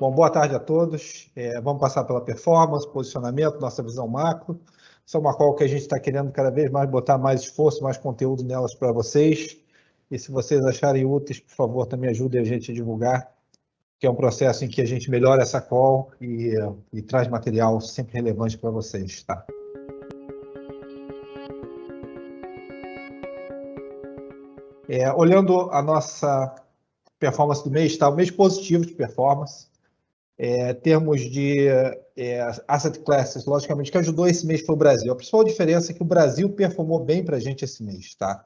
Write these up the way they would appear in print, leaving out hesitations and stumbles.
Bom, boa tarde a todos. Vamos passar pela performance, posicionamento, nossa visão macro. Essa é uma call que a gente está querendo cada vez mais botar mais esforço, mais conteúdo nelas para vocês. E se vocês acharem úteis, por favor, também ajudem a gente a divulgar, que é um processo em que a gente melhora essa call e traz material sempre relevante para vocês, tá? Olhando a nossa performance do mês, está o mês positivo de performance. Termos de asset classes, logicamente, que ajudou esse mês foi o Brasil. A principal diferença é que o Brasil performou bem para a gente esse mês, tá?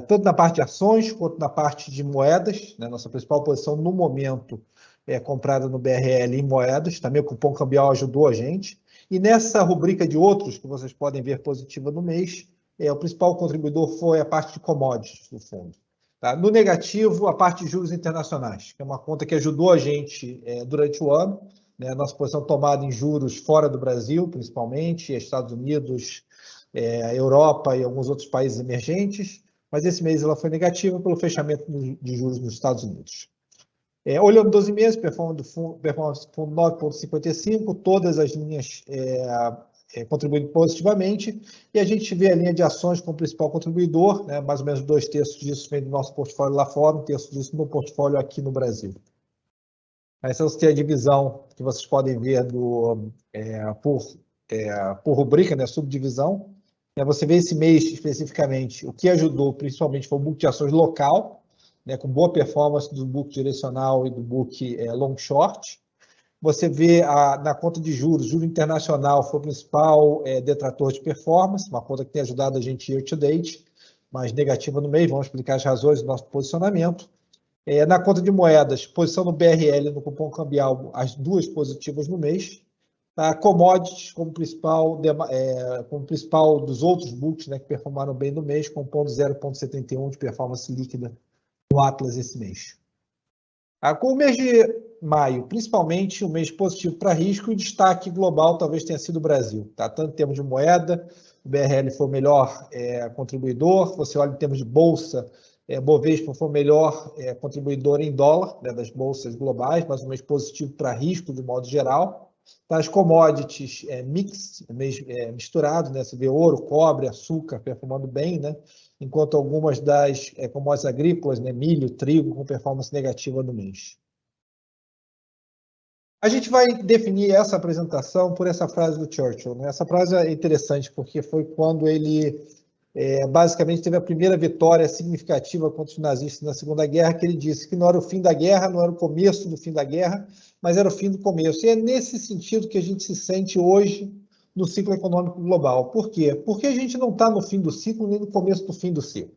Tanto na parte de ações quanto na parte de moedas, né? Nossa principal posição no momento é comprada no BRL em moedas, também o cupom cambial ajudou a gente. E nessa rubrica de outros, que vocês podem ver positiva no mês, o principal contribuidor foi a parte de commodities do fundo. Tá? No negativo, a parte de juros internacionais, que é uma conta que ajudou a gente durante o ano, né? Nossa posição tomada em juros fora do Brasil, principalmente, Estados Unidos, Europa e alguns outros países emergentes, mas esse mês ela foi negativa pelo fechamento de juros nos Estados Unidos. Olhando 12 meses, performance do fundo 9,55, todas as linhas contribuindo positivamente, e a gente vê a linha de ações como principal contribuidor, né? Mais ou menos 2/3 disso vem do nosso portfólio lá fora, 1/3 disso no portfólio aqui no Brasil. Aí vocês têm a divisão que vocês podem ver por rubrica, né? Subdivisão. Você vê esse mês especificamente, o que ajudou principalmente foi o book de ações local, né? Com boa performance do book direcional e do book long short. Você vê na conta de juros, juro internacional foi o principal detrator de performance, uma conta que tem ajudado a gente year to date, mas negativa no mês, vamos explicar as razões do nosso posicionamento. Na conta de moedas, posição no BRL e no cupom cambial, as duas positivas no mês. Tá? Commodities como principal dos outros books, né, que performaram bem no mês, compondo 0,71 de performance líquida no Atlas esse mês. Com o mês de maio, principalmente um mês positivo para risco, e o destaque global talvez tenha sido o Brasil. Tá? Tanto em termos de moeda, o BRL foi o melhor contribuidor. Você olha em termos de bolsa, Bovespa foi o melhor contribuidor em dólar, né, das bolsas globais, mas um mês positivo para risco de modo geral. Tá? As commodities mixed, misturado, né? Você vê ouro, cobre, açúcar performando bem, né? Enquanto algumas das commodities agrícolas, né, milho, trigo, com performance negativa no mês. A gente vai definir essa apresentação por essa frase do Churchill, né? Essa frase é interessante porque foi quando ele basicamente teve a primeira vitória significativa contra os nazistas na Segunda Guerra, que ele disse que não era o fim da guerra, não era o começo do fim da guerra, mas era o fim do começo. E é nesse sentido que a gente se sente hoje no ciclo econômico global. Por quê? Porque a gente não está no fim do ciclo nem no começo do fim do ciclo.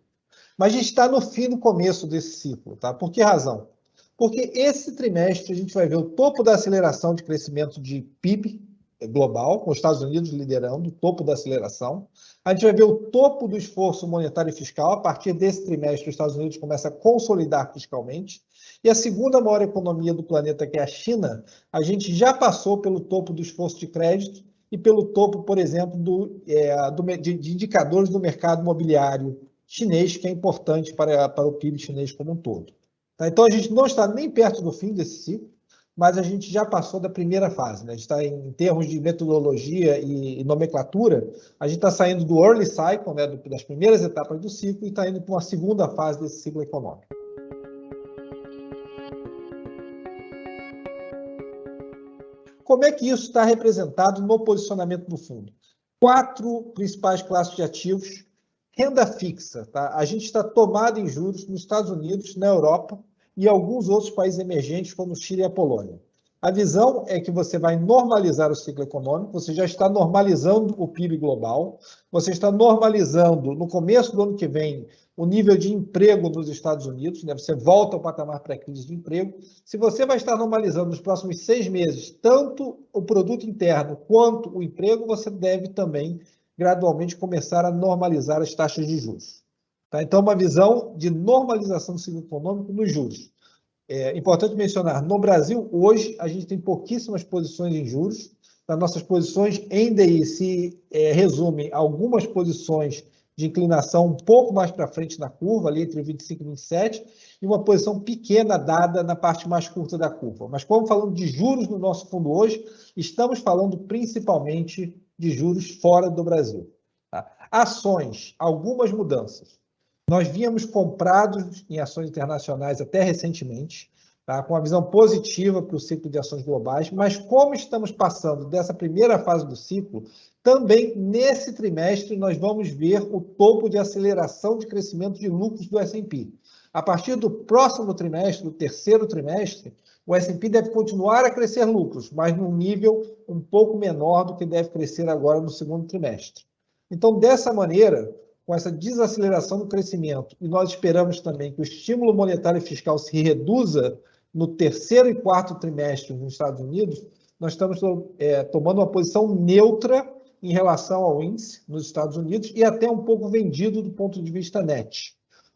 Mas a gente está no fim do começo desse ciclo. Tá? Por que razão? Porque esse trimestre a gente vai ver o topo da aceleração de crescimento de PIB global, com os Estados Unidos liderando o topo da aceleração. A gente vai ver o topo do esforço monetário e fiscal. A partir desse trimestre, os Estados Unidos começam a consolidar fiscalmente. E a segunda maior economia do planeta, que é a China, a gente já passou pelo topo do esforço de crédito e pelo topo, por exemplo, de indicadores do mercado imobiliário chinês, que é importante para o PIB chinês como um todo. Tá? Então, a gente não está nem perto do fim desse ciclo, mas a gente já passou da primeira fase, né? A gente está em termos de metodologia e nomenclatura, a gente está saindo do early cycle, né, das primeiras etapas do ciclo, e está indo para uma segunda fase desse ciclo econômico. Como é que isso está representado no posicionamento do fundo? 4 principais classes de ativos. Renda fixa, tá? A gente está tomado em juros nos Estados Unidos, na Europa e alguns outros países emergentes, como o Chile e a Polônia. A visão é que você vai normalizar o ciclo econômico, você já está normalizando o PIB global, você está normalizando, no começo do ano que vem, o nível de emprego nos Estados Unidos, né? Você volta ao patamar pré-crise de emprego. Se você vai estar normalizando nos próximos 6 meses, tanto o produto interno quanto o emprego, você deve também gradualmente começar a normalizar as taxas de juros. Tá? Então, uma visão de normalização do ciclo econômico nos juros. É importante mencionar, no Brasil, hoje, a gente tem pouquíssimas posições em juros. As nossas posições em DI se resumem a algumas posições de inclinação um pouco mais para frente na curva, ali entre 25 e 27, e uma posição pequena dada na parte mais curta da curva. Mas como falando de juros no nosso fundo hoje, estamos falando principalmente de juros fora do Brasil. Tá? Ações, algumas mudanças. Nós vínhamos comprados em ações internacionais até recentemente, tá? Com uma visão positiva para o ciclo de ações globais, mas como estamos passando dessa primeira fase do ciclo, também nesse trimestre nós vamos ver o topo de aceleração de crescimento de lucros do S&P. A partir do próximo trimestre, do terceiro trimestre, o S&P deve continuar a crescer lucros, mas num nível um pouco menor do que deve crescer agora no segundo trimestre. Então, dessa maneira, com essa desaceleração do crescimento, e nós esperamos também que o estímulo monetário e fiscal se reduza no terceiro e quarto trimestre nos Estados Unidos, nós estamos tomando uma posição neutra em relação ao índice nos Estados Unidos e até um pouco vendido do ponto de vista net.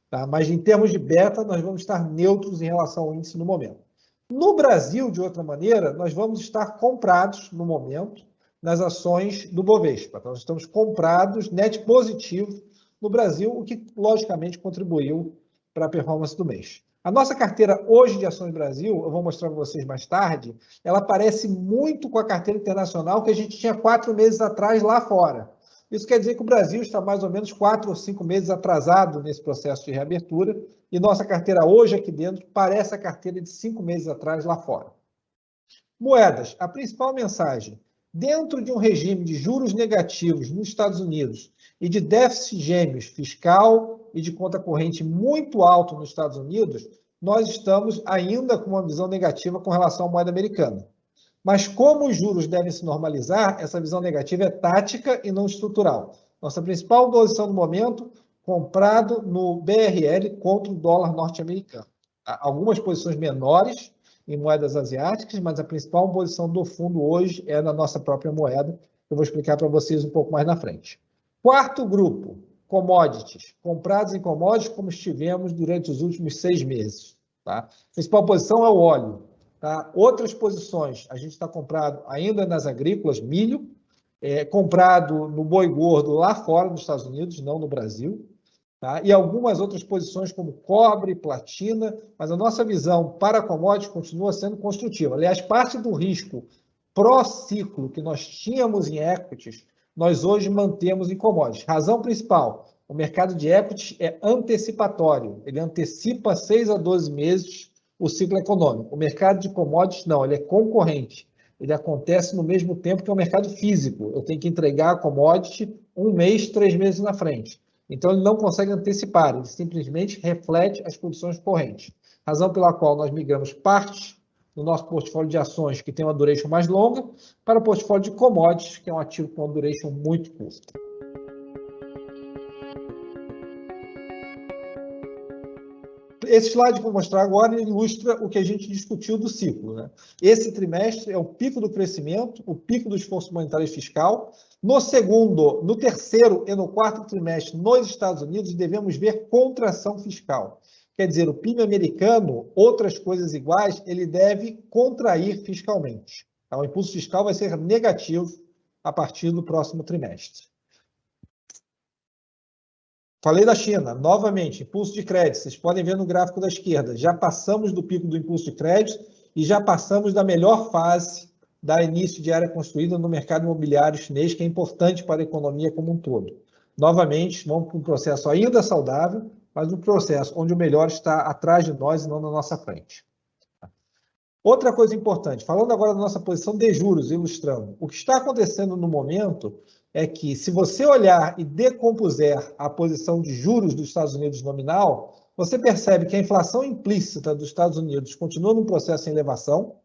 Tá? Mas em termos de beta, nós vamos estar neutros em relação ao índice no momento. No Brasil, de outra maneira, nós vamos estar comprados no momento nas ações do Bovespa. Então, nós estamos comprados, net positivo, no Brasil, o que logicamente contribuiu para a performance do mês. A nossa carteira hoje de ações Brasil, eu vou mostrar para vocês mais tarde, ela parece muito com a carteira internacional que a gente tinha 4 meses atrás lá fora. Isso quer dizer que o Brasil está mais ou menos 4 ou 5 meses atrasado nesse processo de reabertura e nossa carteira hoje aqui dentro parece a carteira de 5 meses atrás lá fora. Moedas, a principal mensagem, dentro de um regime de juros negativos nos Estados Unidos e de déficit gêmeos fiscal e de conta corrente muito alto nos Estados Unidos, nós estamos ainda com uma visão negativa com relação à moeda americana. Mas como os juros devem se normalizar, essa visão negativa é tática e não estrutural. Nossa principal posição no momento, comprado no BRL contra o dólar norte-americano. Algumas posições menores em moedas asiáticas, mas a principal posição do fundo hoje é na nossa própria moeda. Eu vou explicar para vocês um pouco mais na frente. Quarto grupo, commodities. Comprados em commodities como estivemos durante os últimos 6 meses. Tá? A principal posição é o óleo. Tá? Outras posições, a gente está comprado ainda nas agrícolas, milho, comprado no boi gordo lá fora dos Estados Unidos, não no Brasil. Tá? E algumas outras posições como cobre, platina, mas a nossa visão para commodities continua sendo construtiva. Aliás, parte do risco pró-ciclo que nós tínhamos em equities, nós hoje mantemos em commodities. Razão principal, o mercado de equities é antecipatório, ele antecipa 6 a 12 meses o ciclo econômico. O mercado de commodities não, ele é concorrente, ele acontece no mesmo tempo que o mercado físico. Eu tenho que entregar a commodity 1 mês, 3 meses na frente. Então, ele não consegue antecipar, ele simplesmente reflete as posições correntes. Razão pela qual nós migramos parte do nosso portfólio de ações, que tem uma duration mais longa, para o portfólio de commodities, que é um ativo com uma duration muito curta. Esse slide que eu vou mostrar agora ilustra o que a gente discutiu do ciclo. Né? Esse trimestre é o pico do crescimento, o pico do esforço monetário e fiscal. No terceiro e no quarto trimestre, nos Estados Unidos, devemos ver contração fiscal. Quer dizer, o PIB americano, outras coisas iguais, ele deve contrair fiscalmente. Tá? O impulso fiscal vai ser negativo a partir do próximo trimestre. Falei da China, novamente, impulso de crédito. Vocês podem ver no gráfico da esquerda. Já passamos do pico do impulso de crédito e já passamos da melhor fase da início de área construída no mercado imobiliário chinês, que é importante para a economia como um todo. Novamente, vamos para um processo ainda saudável, mas um processo onde o melhor está atrás de nós e não na nossa frente. Outra coisa importante, falando agora da nossa posição de juros, ilustrando, o que está acontecendo no momento é que, se você olhar e decompuser a posição de juros dos Estados Unidos nominal, você percebe que a inflação implícita dos Estados Unidos continua num processo em elevação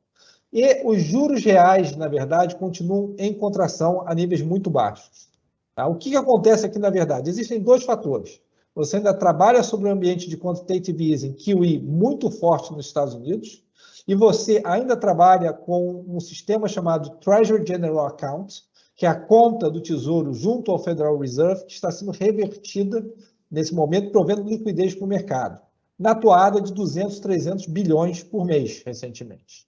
e os juros reais, na verdade, continuam em contração a níveis muito baixos. Tá? O que acontece aqui, na verdade? Existem 2 fatores. Você ainda trabalha sobre um ambiente de quantitative easing, QE, muito forte nos Estados Unidos, e você ainda trabalha com um sistema chamado Treasury General Account, que é a conta do Tesouro junto ao Federal Reserve, que está sendo revertida nesse momento, provendo liquidez para o mercado, na toada de 200, 300 bilhões por mês, recentemente.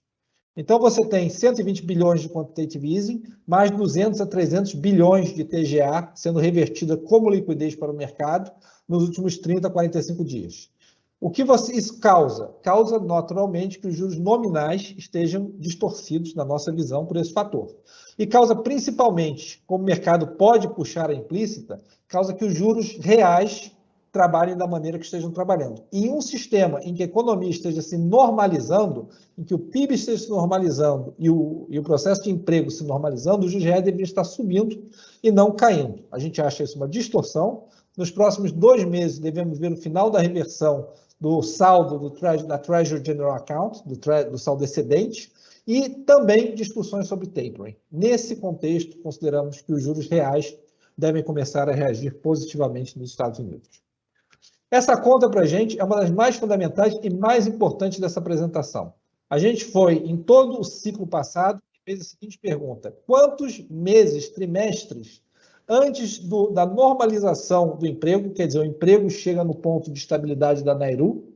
Então, você tem 120 bilhões de quantitative easing, mais 200 a 300 bilhões de TGA sendo revertida como liquidez para o mercado nos últimos 30 a 45 dias. O que isso causa? Causa, naturalmente, que os juros nominais estejam distorcidos, na nossa visão, por esse fator. E causa, principalmente, como o mercado pode puxar a implícita, causa que os juros reais trabalhem da maneira que estejam trabalhando. Em um sistema em que a economia esteja se normalizando, em que o PIB esteja se normalizando e o processo de emprego se normalizando, o juros reais deveria estar subindo e não caindo. A gente acha isso uma distorção. Nos próximos 2 meses, devemos ver o final da reversão do saldo da Treasury General Account, do saldo excedente, e também discussões sobre tapering. Nesse contexto, consideramos que os juros reais devem começar a reagir positivamente nos Estados Unidos. Essa conta, para a gente, é uma das mais fundamentais e mais importantes dessa apresentação. A gente foi, em todo o ciclo passado, e fez a seguinte pergunta: quantos meses, trimestres, antes da normalização do emprego, quer dizer, o emprego chega no ponto de estabilidade da Nairu,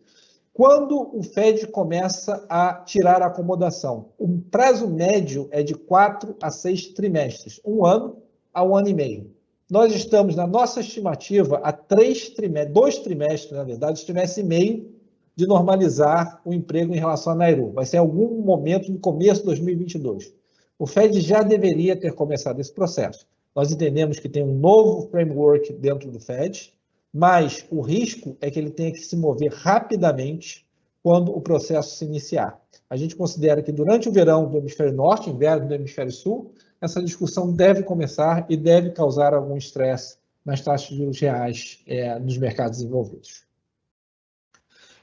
quando o Fed começa a tirar a acomodação? O prazo médio é de 4 a 6 trimestres, 1 ano a 1 ano e meio. Nós estamos, na nossa estimativa, a 2 trimestres, na verdade, 2 trimestres e meio, de normalizar o emprego em relação à Nairu. Vai ser em algum momento no começo de 2022. O Fed já deveria ter começado esse processo. Nós entendemos que tem um novo framework dentro do Fed, mas o risco é que ele tenha que se mover rapidamente quando o processo se iniciar. A gente considera que durante o verão do hemisfério norte, inverno do hemisfério sul, essa discussão deve começar e deve causar algum estresse nas taxas de juros reais nos mercados desenvolvidos.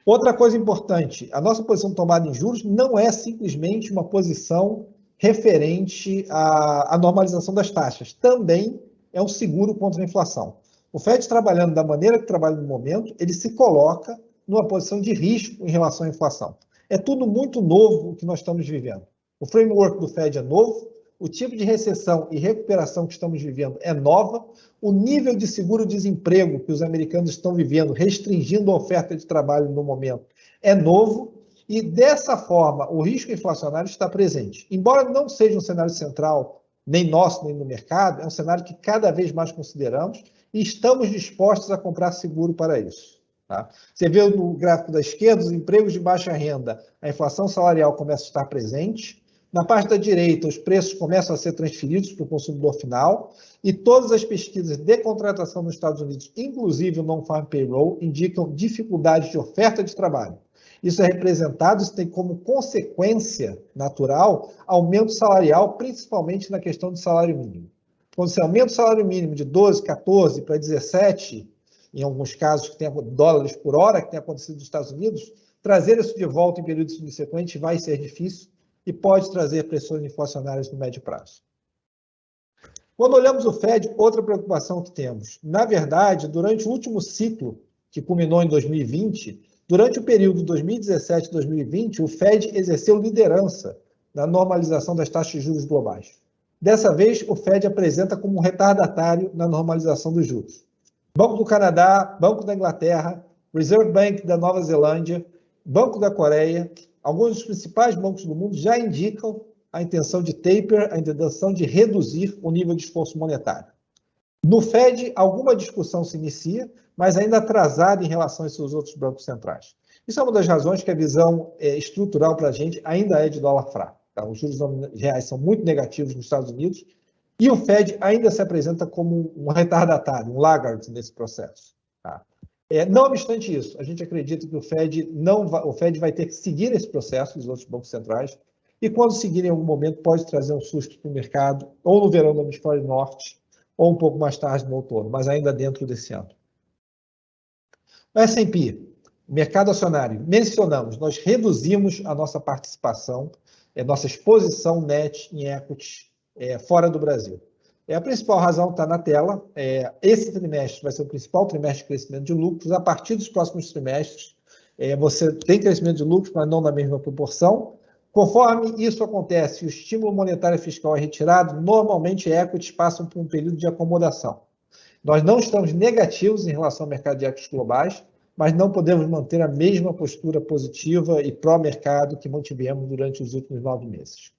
Outra coisa importante, a nossa posição tomada em juros não é simplesmente uma posição referente à normalização das taxas, também é um seguro contra a inflação. O Fed, trabalhando da maneira que trabalha no momento, ele se coloca numa posição de risco em relação à inflação. É tudo muito novo o que nós estamos vivendo. O framework do Fed é novo, o tipo de recessão e recuperação que estamos vivendo é nova, o nível de seguro-desemprego que os americanos estão vivendo, restringindo a oferta de trabalho no momento, é novo, e dessa forma o risco inflacionário está presente. Embora não seja um cenário central, nem nosso, nem no mercado, é um cenário que cada vez mais consideramos e estamos dispostos a comprar seguro para isso. Tá? Você vê no gráfico da esquerda, os empregos de baixa renda, a inflação salarial começa a estar presente. Na parte da direita, os preços começam a ser transferidos para o consumidor final e todas as pesquisas de contratação nos Estados Unidos, inclusive o Non-Farm Payroll, indicam dificuldade de oferta de trabalho. Isso é representado, isso tem como consequência natural aumento salarial, principalmente na questão do salário mínimo. Quando você aumenta o salário mínimo de 12, 14 para 17, em alguns casos que tem dólares por hora, que tem acontecido nos Estados Unidos, trazer isso de volta em período subsequente vai ser difícil e pode trazer pressões inflacionárias no médio prazo. Quando olhamos o Fed, outra preocupação que temos. Na verdade, durante o último ciclo, que culminou em 2020, durante o período 2017 e 2020, o Fed exerceu liderança na normalização das taxas de juros globais. Dessa vez, o Fed apresenta como um retardatário na normalização dos juros. Banco do Canadá, Banco da Inglaterra, Reserve Bank da Nova Zelândia, Banco da Coreia, alguns dos principais bancos do mundo já indicam a intenção de taper, a intenção de reduzir o nível de esforço monetário. No Fed, alguma discussão se inicia, mas ainda atrasada em relação a seus outros bancos centrais. Isso é uma das razões que a visão estrutural para a gente ainda é de dólar fraco. Tá? Os juros reais são muito negativos nos Estados Unidos e o Fed ainda se apresenta como um retardatário, um laggard nesse processo. Tá? Não obstante isso, a gente acredita que o Fed vai ter que seguir esse processo, os outros bancos centrais, e quando seguir em algum momento pode trazer um susto para o mercado, ou no verão do hemisfério norte, ou um pouco mais tarde no outono, mas ainda dentro desse ano. O S&P, mercado acionário, mencionamos, nós reduzimos a nossa participação, nossa exposição net em equity fora do Brasil. A principal razão está na tela. Esse trimestre vai ser o principal trimestre de crescimento de lucros. A partir dos próximos trimestres, você tem crescimento de lucros, mas não na mesma proporção. Conforme isso acontece, o estímulo monetário e fiscal é retirado, normalmente equities passam por um período de acomodação. Nós não estamos negativos em relação ao mercado de equities globais, mas não podemos manter a mesma postura positiva e pró-mercado que mantivemos durante os últimos 9 meses.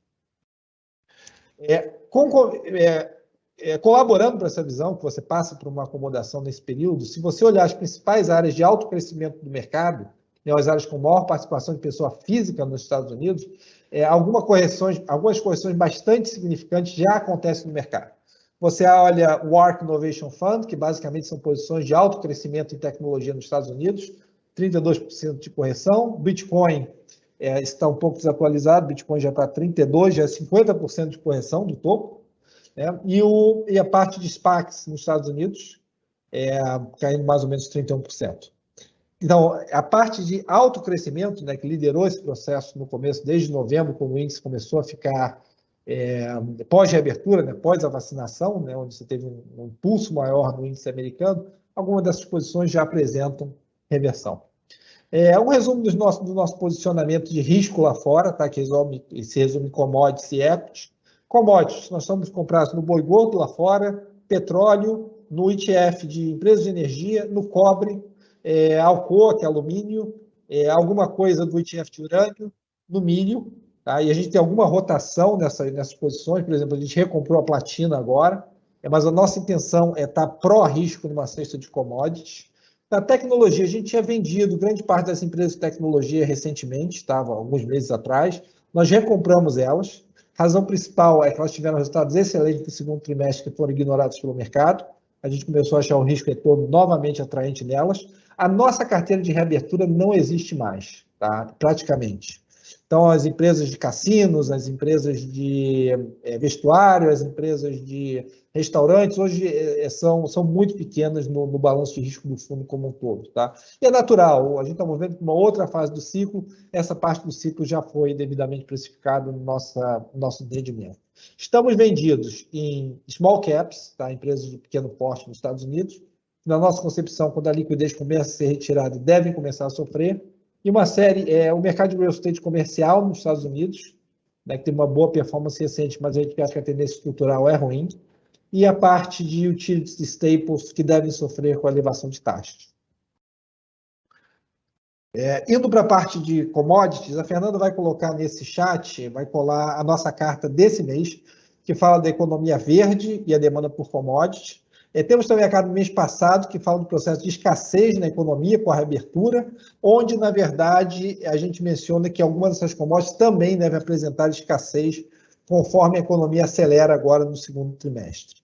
Colaborando para essa visão, que você passa por uma acomodação nesse período, se você olhar as principais áreas de alto crescimento do mercado, as áreas com maior participação de pessoa física nos Estados Unidos, algumas correções bastante significantes já acontecem no mercado. Você olha o ARK Innovation Fund, que basicamente são posições de alto crescimento em tecnologia nos Estados Unidos, 32% de correção. Bitcoin está um pouco desatualizado, Bitcoin já está 32%, já é 50% de correção do topo. E a parte de SPACs nos Estados Unidos, caindo mais ou menos 31%. Então, a parte de alto crescimento, que liderou esse processo no começo, desde novembro, quando o índice começou a ficar pós-reabertura, pós a vacinação, onde você teve um impulso maior no índice americano, algumas dessas posições já apresentam reversão. Um resumo do nosso posicionamento de risco lá fora, que se resume em commodities e equities. Commodities, nós estamos comprados no boi gordo lá fora, petróleo, no ETF de empresas de energia, no cobre, Alcoa, que é alumínio, alguma coisa do ETF de urânio, no milho, e a gente tem alguma rotação nessas posições, por exemplo, a gente recomprou a platina agora, mas a nossa intenção é estar pró-risco numa cesta de commodities. Na tecnologia, a gente tinha vendido grande parte das empresas de tecnologia recentemente, estava alguns meses atrás, nós recompramos elas. A razão principal é que elas tiveram resultados excelentes no segundo trimestre que foram ignorados pelo mercado. A gente começou a achar o risco retorno novamente atraente nelas. A nossa carteira de reabertura não existe mais, praticamente. Então, as empresas de cassinos, as empresas de vestuário, as empresas de restaurantes, hoje são muito pequenas no balanço de risco do fundo como um todo. E é natural, a gente está movendo para uma outra fase do ciclo, essa parte do ciclo já foi devidamente precificada no nosso entendimento. Estamos vendidos em small caps, empresas de pequeno porte nos Estados Unidos. Na nossa concepção, quando a liquidez começa a ser retirada, devem começar a sofrer. E uma série, o mercado de real estate comercial nos Estados Unidos, que tem uma boa performance recente, mas a gente acha que a tendência estrutural é ruim. E a parte de utilities e staples, que devem sofrer com a elevação de taxas. Indo para a parte de commodities, a Fernanda vai colocar nesse chat, vai colar a nossa carta desse mês, que fala da economia verde e a demanda por commodities. Temos também a carta do mês passado, que fala do processo de escassez na economia com a reabertura, onde, na verdade, a gente menciona que algumas dessas commodities também devem apresentar escassez conforme a economia acelera agora no segundo trimestre.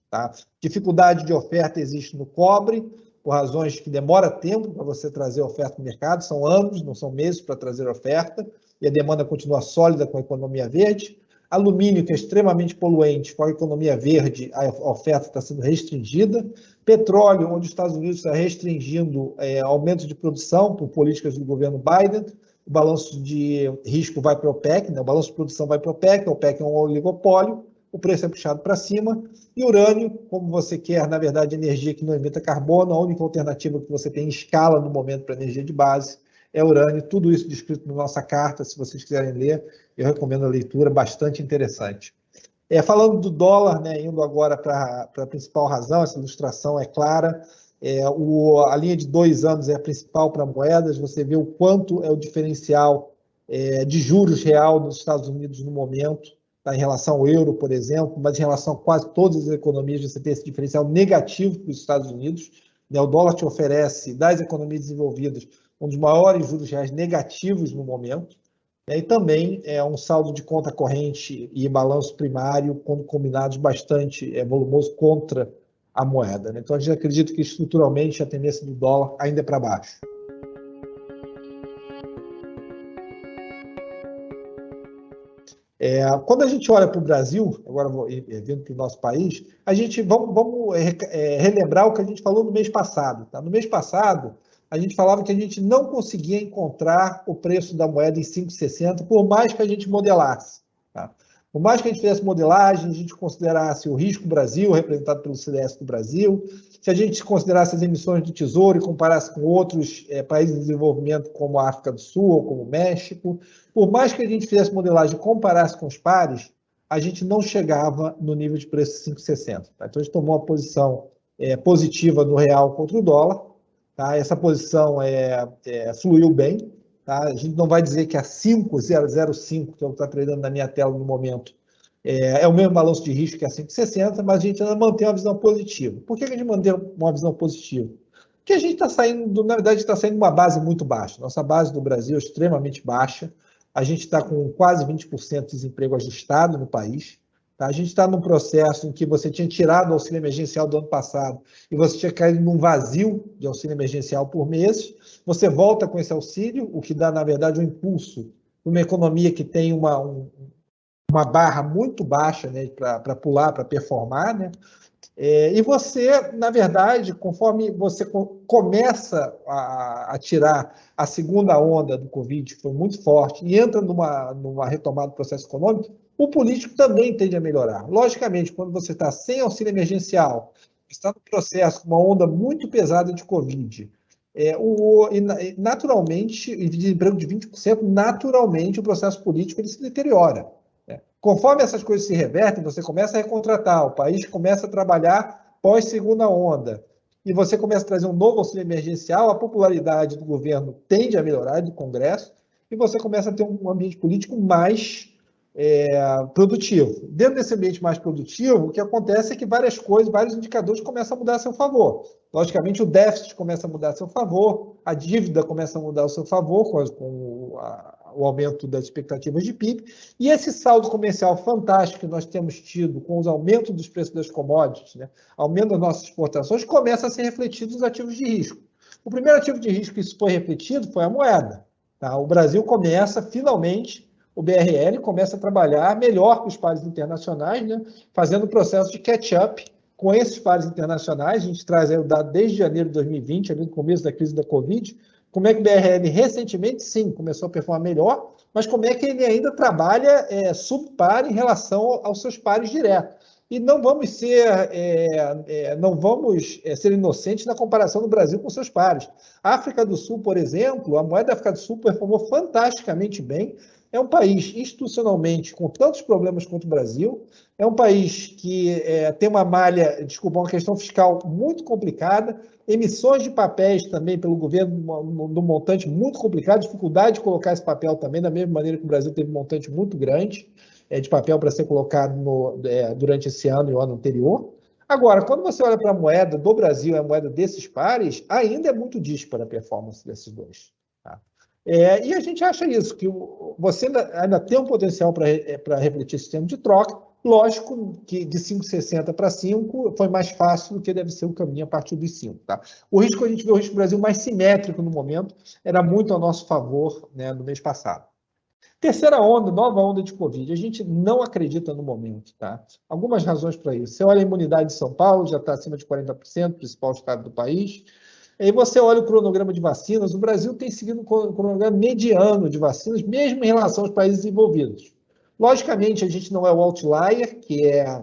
Dificuldade de oferta existe no cobre, por razões que demora tempo para você trazer oferta no mercado, são anos, não são meses para trazer oferta, e a demanda continua sólida com a economia verde. Alumínio, que é extremamente poluente, com a economia verde, a oferta está sendo restringida. Petróleo, onde os Estados Unidos está restringindo aumento de produção por políticas do governo Biden. O balanço de risco vai para a OPEC, o balanço de produção vai para a OPEC é um oligopólio, o preço é puxado para cima. E urânio, como você quer, na verdade, energia que não emita carbono, a única alternativa que você tem em escala no momento para energia de base é urânio. Tudo isso descrito na nossa carta, se vocês quiserem ler, eu recomendo a leitura, bastante interessante. Falando do dólar, indo agora para a principal razão, essa ilustração é clara, a linha de 2 anos é a principal para moedas, você vê o quanto é o diferencial de juros real nos Estados Unidos no momento, em relação ao euro, por exemplo, mas em relação a quase todas as economias, você tem esse diferencial negativo para os Estados Unidos. O dólar te oferece, das economias desenvolvidas, um dos maiores juros reais negativos no momento, e também um saldo de conta corrente e balanço primário, quando combinados, bastante volumoso contra a moeda. Então, a gente acredita que estruturalmente a tendência do dólar ainda é para baixo. Quando a gente olha para o Brasil, agora vindo para o nosso país, a gente vamos relembrar o que a gente falou no mês passado. No mês passado, a gente falava que a gente não conseguia encontrar o preço da moeda em 5,60, por mais que a gente modelasse. Por mais que a gente fizesse modelagem, a gente considerasse o risco Brasil, representado pelo CDS do Brasil, se a gente considerasse as emissões do Tesouro e comparasse com outros países de desenvolvimento, como a África do Sul ou como o México, por mais que a gente fizesse modelagem e comparasse com os pares, a gente não chegava no nível de preço de 5,60. Então, a gente tomou uma posição positiva no real contra o dólar, tá? Essa posição fluiu bem, tá? A gente não vai dizer que a 5,005, que é o que está tradando na minha tela no momento, é o mesmo balanço de risco que a 5,60, mas a gente ainda mantém uma visão positiva. Por que a gente mantém uma visão positiva? Porque a gente está saindo, na verdade, está saindo de uma base muito baixa. Nossa base do Brasil é extremamente baixa. A gente está com quase 20% de desemprego ajustado no país. Tá? A gente está num processo em que você tinha tirado o auxílio emergencial do ano passado e você tinha caído num vazio de auxílio emergencial por meses. Você volta com esse auxílio, o que dá, na verdade, um impulso para uma economia que tem uma barra muito baixa, né, para pular, para performar, né? E você, na verdade, conforme você começa a tirar a segunda onda do Covid, que foi muito forte, e entra numa retomada do processo econômico, o político também tende a melhorar. Logicamente, quando você está sem auxílio emergencial, está no processo com uma onda muito pesada de Covid, naturalmente, e de desemprego de 20%, naturalmente o processo político ele se deteriora. Conforme essas coisas se revertem, você começa a recontratar, o país começa a trabalhar pós-segunda onda, e você começa a trazer um novo auxílio emergencial, a popularidade do governo tende a melhorar, do Congresso, e você começa a ter um ambiente político mais produtivo. Dentro desse ambiente mais produtivo, o que acontece é que várias coisas, vários indicadores começam a mudar a seu favor. Logicamente, o déficit começa a mudar a seu favor, a dívida começa a mudar a seu favor com o aumento das expectativas de PIB, e esse saldo comercial fantástico que nós temos tido com os aumentos dos preços das commodities, né, aumento das nossas exportações, começa a ser refletido nos ativos de risco. O primeiro ativo de risco que isso foi refletido foi a moeda. Tá? O Brasil começa, finalmente, o BRL começa a trabalhar melhor com os pares internacionais, né, fazendo o processo de catch-up com esses pares internacionais. A gente traz aí o dado desde janeiro de 2020, ali no começo da crise da Covid. Como é que o BRL recentemente, sim, começou a performar melhor, mas como é que ele ainda trabalha subpar em relação aos seus pares diretos. E não vamos ser inocentes na comparação do Brasil com seus pares. A África do Sul, por exemplo, a moeda da África do Sul performou fantasticamente bem. É um país institucionalmente com tantos problemas quanto o Brasil, é um país que tem uma questão fiscal muito complicada, emissões de papéis também pelo governo num montante muito complicado, dificuldade de colocar esse papel também, da mesma maneira que o Brasil teve um montante muito grande de papel para ser colocado durante esse ano e o ano anterior. Agora, quando você olha para a moeda do Brasil e a moeda desses pares, ainda é muito dispara a performance desses dois. Tá? E a gente acha isso, que você ainda tem um potencial para refletir esse sistema de troca. Lógico que de 5,60 para 5 foi mais fácil do que deve ser o caminho a partir dos 5. Tá? A gente vê o risco do Brasil mais simétrico no momento, era muito a nosso favor, né, no mês passado. Terceira onda, nova onda de Covid. A gente não acredita no momento. Tá? Algumas razões para isso. Você olha a imunidade de São Paulo, já está acima de 40%, principal estado do país. Aí você olha o cronograma de vacinas, o Brasil tem seguido um cronograma mediano de vacinas, mesmo em relação aos países desenvolvidos. Logicamente, a gente não é o outlier, que é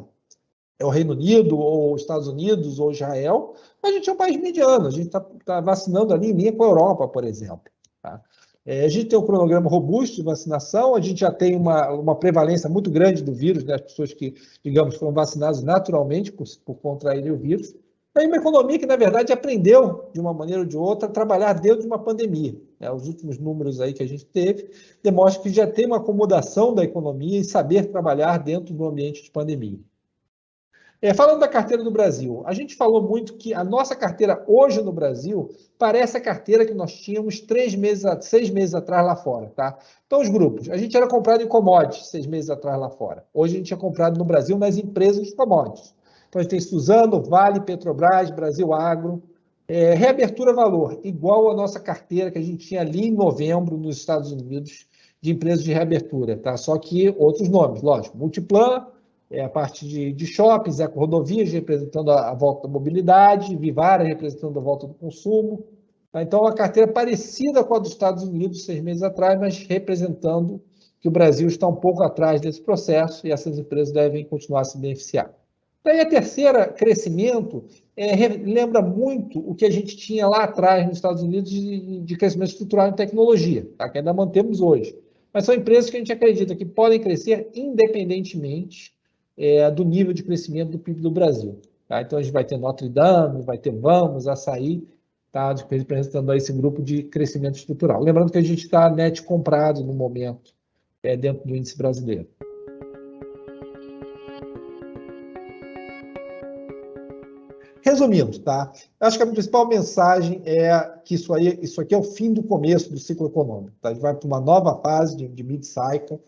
o Reino Unido, ou Estados Unidos, ou Israel, mas a gente é um país mediano, a gente está vacinando ali em linha com a Europa, por exemplo. Tá? A gente tem um cronograma robusto de vacinação, a gente já tem uma prevalência muito grande do vírus, né? As pessoas que, digamos, foram vacinadas naturalmente por contraírem o vírus. É uma economia que, na verdade, aprendeu, de uma maneira ou de outra, a trabalhar dentro de uma pandemia. Os últimos números aí que a gente teve demonstram que já tem uma acomodação da economia e saber trabalhar dentro do ambiente de pandemia. Falando da carteira do Brasil, a gente falou muito que a nossa carteira hoje no Brasil parece a carteira que nós tínhamos 6 meses atrás lá fora. Tá? Então, os grupos, a gente era comprado em commodities 6 meses atrás lá fora. Hoje a gente é comprado no Brasil nas empresas de commodities. Então, a gente tem Suzano, Vale, Petrobras, Brasil Agro. Reabertura valor, igual a nossa carteira que a gente tinha ali em novembro nos Estados Unidos de empresas de reabertura. Tá? Só que outros nomes, lógico. Multiplan, a parte de shoppings, Eco-Rodovias representando a volta da mobilidade, Vivara representando a volta do consumo. Tá? Então, uma carteira parecida com a dos Estados Unidos 6 meses atrás, mas representando que o Brasil está um pouco atrás desse processo e essas empresas devem continuar a se beneficiar. Daí a terceira, crescimento, lembra muito o que a gente tinha lá atrás nos Estados Unidos de crescimento estrutural em tecnologia, tá? Que ainda mantemos hoje. Mas são empresas que a gente acredita que podem crescer independentemente do nível de crescimento do PIB do Brasil. Tá? Então, a gente vai ter Notre Dame, vai ter Vamos, Açaí, tá? Representando aí esse grupo de crescimento estrutural. Lembrando que a gente está net comprado no momento, dentro do índice brasileiro. Resumindo, tá? Eu acho que a principal mensagem é que isso aqui é o fim do começo do ciclo econômico, tá? A gente vai para uma nova fase de mid-cycle.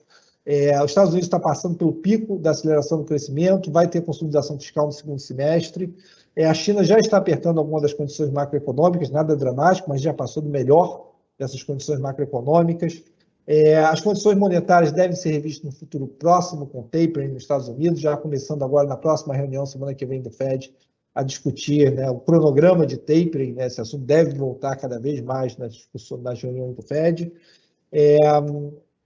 Os Estados Unidos está passando pelo pico da aceleração do crescimento, vai ter consolidação fiscal no segundo semestre. A China já está apertando algumas das condições macroeconômicas, nada dramático, mas já passou do melhor dessas condições macroeconômicas. As condições monetárias devem ser revistas no futuro próximo, com tapering nos Estados Unidos, já começando agora na próxima reunião, semana que vem, do Fed, a discutir, né, o cronograma de tapering, né, esse assunto deve voltar cada vez mais nas discussões, nas reuniões do Fed.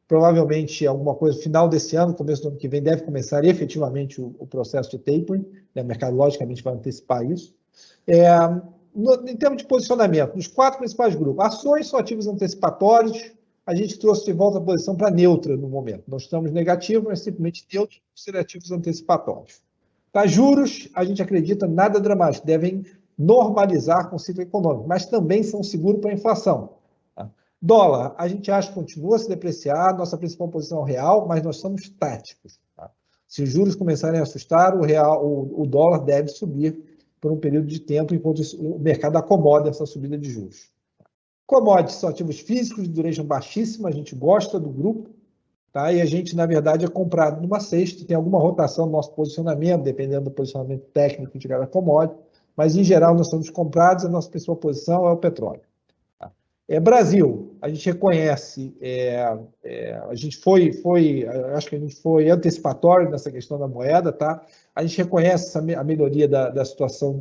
Provavelmente alguma coisa no final desse ano, começo do ano que vem, deve começar efetivamente o processo de tapering, né, o mercado logicamente vai antecipar isso. Em termos de posicionamento, nos 4 principais grupos, ações são ativos antecipatórios, a gente trouxe de volta a posição para neutra no momento. Não estamos negativos, mas simplesmente neutros, ser ativos antecipatórios. Tá, juros, a gente acredita nada dramático, devem normalizar com o ciclo econômico, mas também são seguros para a inflação. Tá? Dólar, a gente acha que continua a se depreciar, nossa principal posição é real, mas nós somos táticos. Tá? Se os juros começarem a assustar, o dólar deve subir por um período de tempo, enquanto o mercado acomoda essa subida de juros. Commodities são ativos físicos de duration baixíssima, a gente gosta do grupo, tá? E a gente, na verdade, é comprado numa cesta, tem alguma rotação no nosso posicionamento, dependendo do posicionamento técnico de cada commodity, mas, em geral, nós somos comprados, a nossa principal posição é o petróleo. Tá? Brasil, a gente reconhece, acho que a gente foi antecipatório nessa questão da moeda, tá? A gente reconhece a melhoria da situação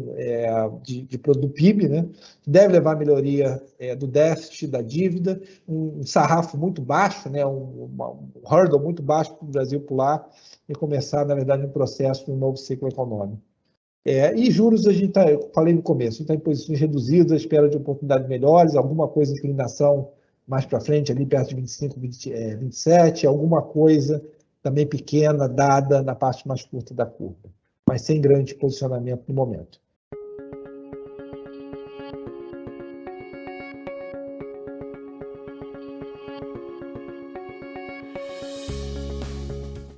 do PIB, né? Deve levar à melhoria do déficit, da dívida, um sarrafo muito baixo, né? um hurdle muito baixo para o Brasil pular e começar, na verdade, um processo de um novo ciclo econômico. E juros, eu falei no começo, a gente está em posições reduzidas, à espera de oportunidades melhores, alguma coisa de inclinação mais para frente, ali perto de 25, 27, alguma coisa também pequena, dada na parte mais curta da curva, mas sem grande posicionamento no momento.